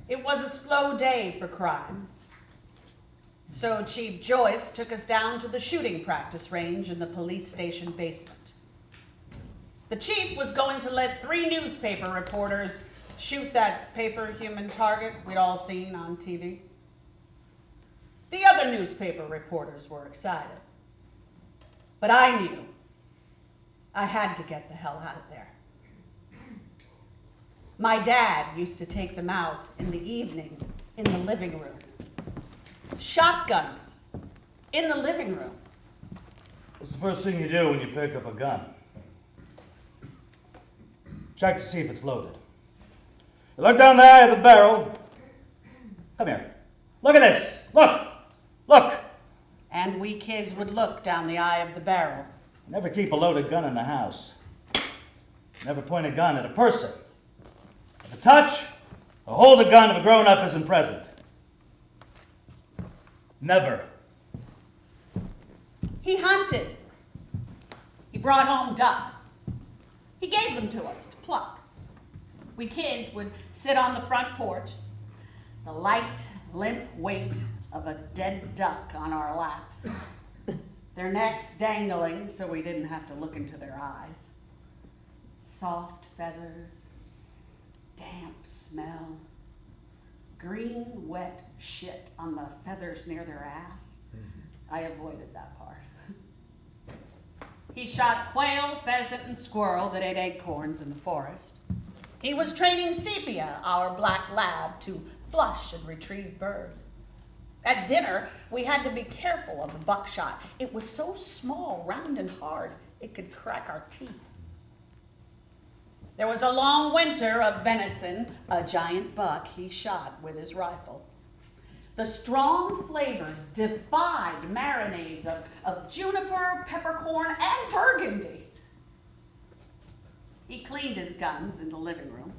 It was a slow day for crime. So Chief Joyce took us down to the shooting practice range in the police station basement. The chief was going to let 3 newspaper reporters shoot that paper human target we'd all seen on TV. The other newspaper reporters were excited. But I knew I had to get the hell out of there. My dad used to take them out in the evening in the living room. Shotguns in the living room. What's the first thing you do when you pick up a gun? Check to see if it's loaded. You look down the eye of the barrel. Come here. Look at this. Look. Look. And we kids would look down the eye of the barrel. Never keep a loaded gun in the house. Never point a gun at a person. If a touch or hold a gun if a grown-up isn't present. Never. He hunted. He brought home ducks. He gave them to us to pluck. We kids would sit on the front porch, the light, limp weight of a dead duck on our laps, their necks dangling so we didn't have to look into their eyes. Soft feathers, damp smell, green, wet shit on the feathers near their ass. I avoided that part. He shot quail, pheasant, and squirrel that ate acorns in the forest. He was training Sepia, our black lab, to flush and retrieve birds. At dinner, we had to be careful of the buckshot. It was so small, round, and hard, it could crack our teeth. There was a long winter of venison, a giant buck he shot with his rifle. The strong flavors defied marinades of juniper, peppercorn, and burgundy. He cleaned his guns in the living room,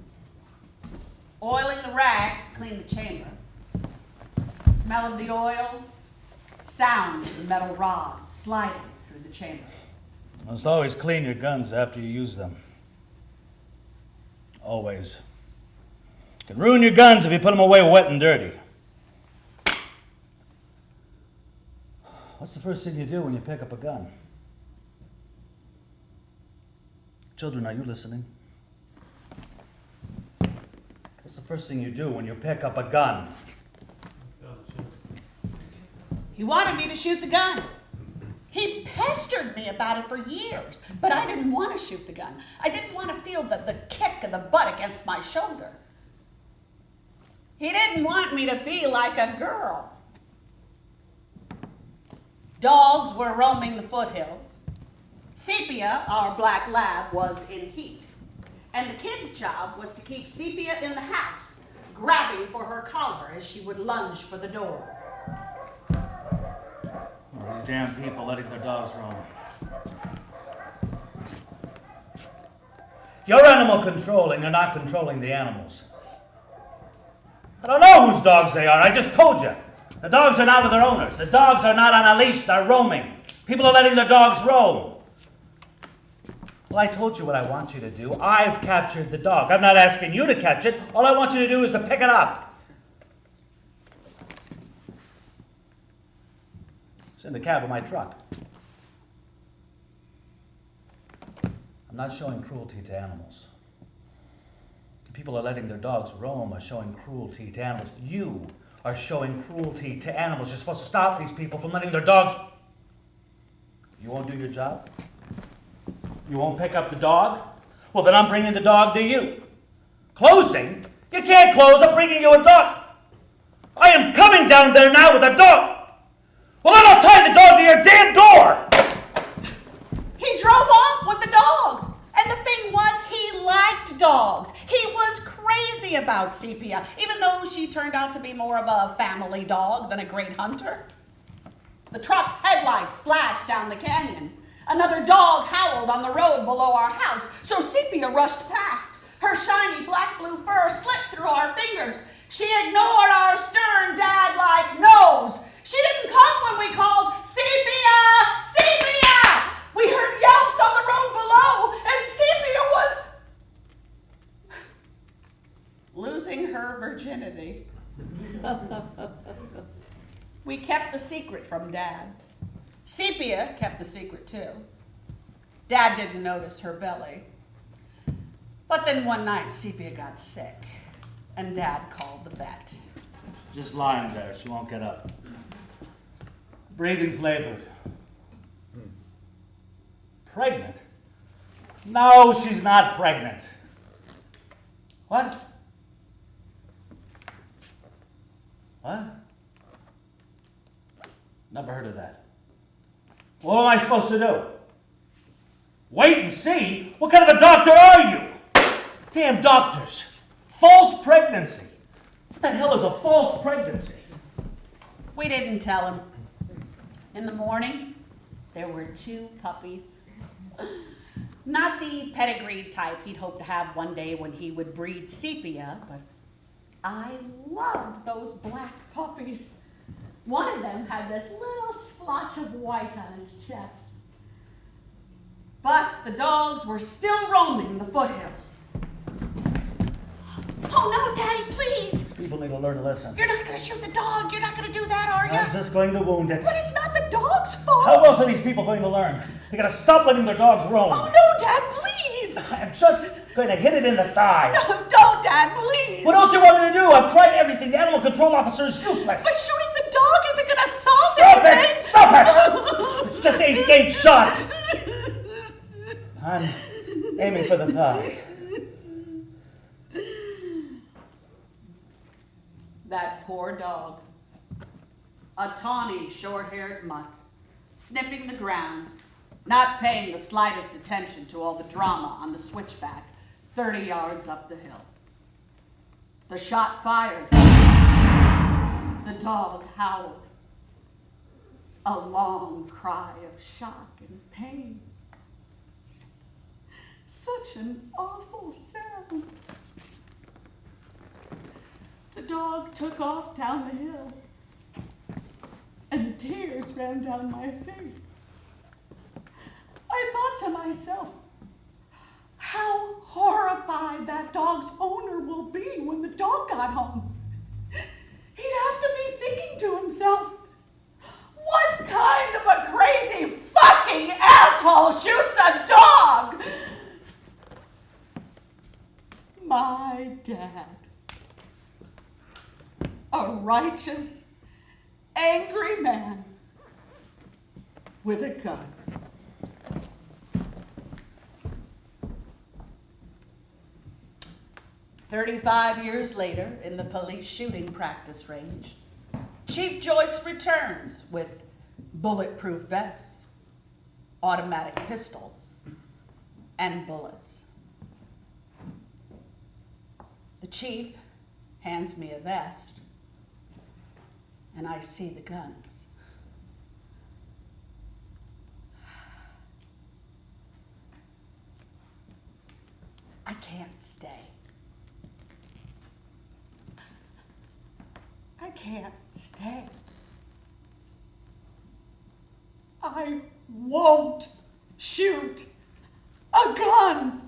oiling the rag to clean the chamber. The smell of the oil, sound of the metal rods sliding through the chamber. You must always clean your guns after you use them. Always. You can ruin your guns if you put them away wet and dirty. What's the first thing you do when you pick up a gun? Children, are you listening? What's the first thing you do when you pick up a gun? He wanted me to shoot the gun. He pestered me about it for years, but I didn't want to shoot the gun. I didn't want to feel the kick of the butt against my shoulder. He didn't want me to be like a girl. Dogs were roaming the foothills. Sepia, our black lab, was in heat. And the kid's job was to keep Sepia in the house, grabbing for her collar as she would lunge for the door. Oh, these damn people letting their dogs roam. You're animal controlling, you're not controlling the animals. I don't know whose dogs they are, I just told you. The dogs are not with their owners. The dogs are not on a leash, they're roaming. People are letting their dogs roam. Well, I told you what I want you to do. I've captured the dog. I'm not asking you to catch it. All I want you to do is to pick it up. It's in the cab of my truck. I'm not showing cruelty to animals. The people are letting their dogs roam are showing cruelty to animals. You are showing cruelty to animals. You're supposed to stop these people from letting their dogs... You won't do your job? You won't pick up the dog? Well, then I'm bringing the dog to you. Closing? You can't close. I'm bringing you a dog. I am coming down there now with a dog. Well, then I'll tie the dog to your damn door. He drove off with the dog. And the thing was, he liked dogs. He was crazy about Sepia, even though she turned out to be more of a family dog than a great hunter. The truck's headlights flashed down the canyon. Another dog howled on the road below our house, so Sepia rushed past. Her shiny black-blue fur slipped through our fingers. She ignored our stern dad-like nose. She didn't come when we called, Sepia! Sepia! We heard yelps on the road below, and Sepia was losing her virginity. We kept the secret from Dad. Sepia kept the secret too. Dad didn't notice her belly. But then one night, Sepia got sick, and Dad called the vet. Just lying there. She won't get up. Breathing's labored. Pregnant? No, she's not pregnant. What? What? Never heard of that. What am I supposed to do? Wait and see? What kind of a doctor are you? Damn doctors. False pregnancy. What the hell is a false pregnancy? We didn't tell him. In the morning, there were 2 puppies. Not the pedigreed type he'd hoped to have one day when he would breed Sepia, but I loved those black puppies. One of them had this little splotch of white on his chest. But the dogs were still roaming the foothills. Oh no, Daddy, please! People need to learn to listen. You're not gonna shoot the dog. You're not gonna do that, are you? I'm just going to wound it. But it's not the dog's fault. How else are these people going to learn? They gotta stop letting their dogs roam. Oh no, Dad, please! I'm just going to hit it in the thigh. No, don't, Dad, please! What else do you want me to do? I've tried everything. The animal control officer is useless. But shooting the dog isn't gonna solve Stop anything! it! Stop it! It's just a gauge shot. I'm aiming for the thigh. That poor dog. A tawny, short-haired mutt, sniffing the ground, not paying the slightest attention to all the drama on the switchback 30 yards up the hill. The shot fired. The dog howled. A long cry of shock and pain. Such an awful sound. The dog took off down the hill, and tears ran down my face. I thought to myself, how horrified that dog's owner will be when the dog got home. He'd have to be thinking to himself, what kind of a crazy fucking asshole shoots a dog? My dad. A righteous, angry man with a gun. "35 years later, in the police shooting practice range, Chief Joyce returns with bulletproof vests, automatic pistols, and bullets. The chief hands me a vest, and I see the guns. I can't stay. I can't stay. I won't shoot a gun.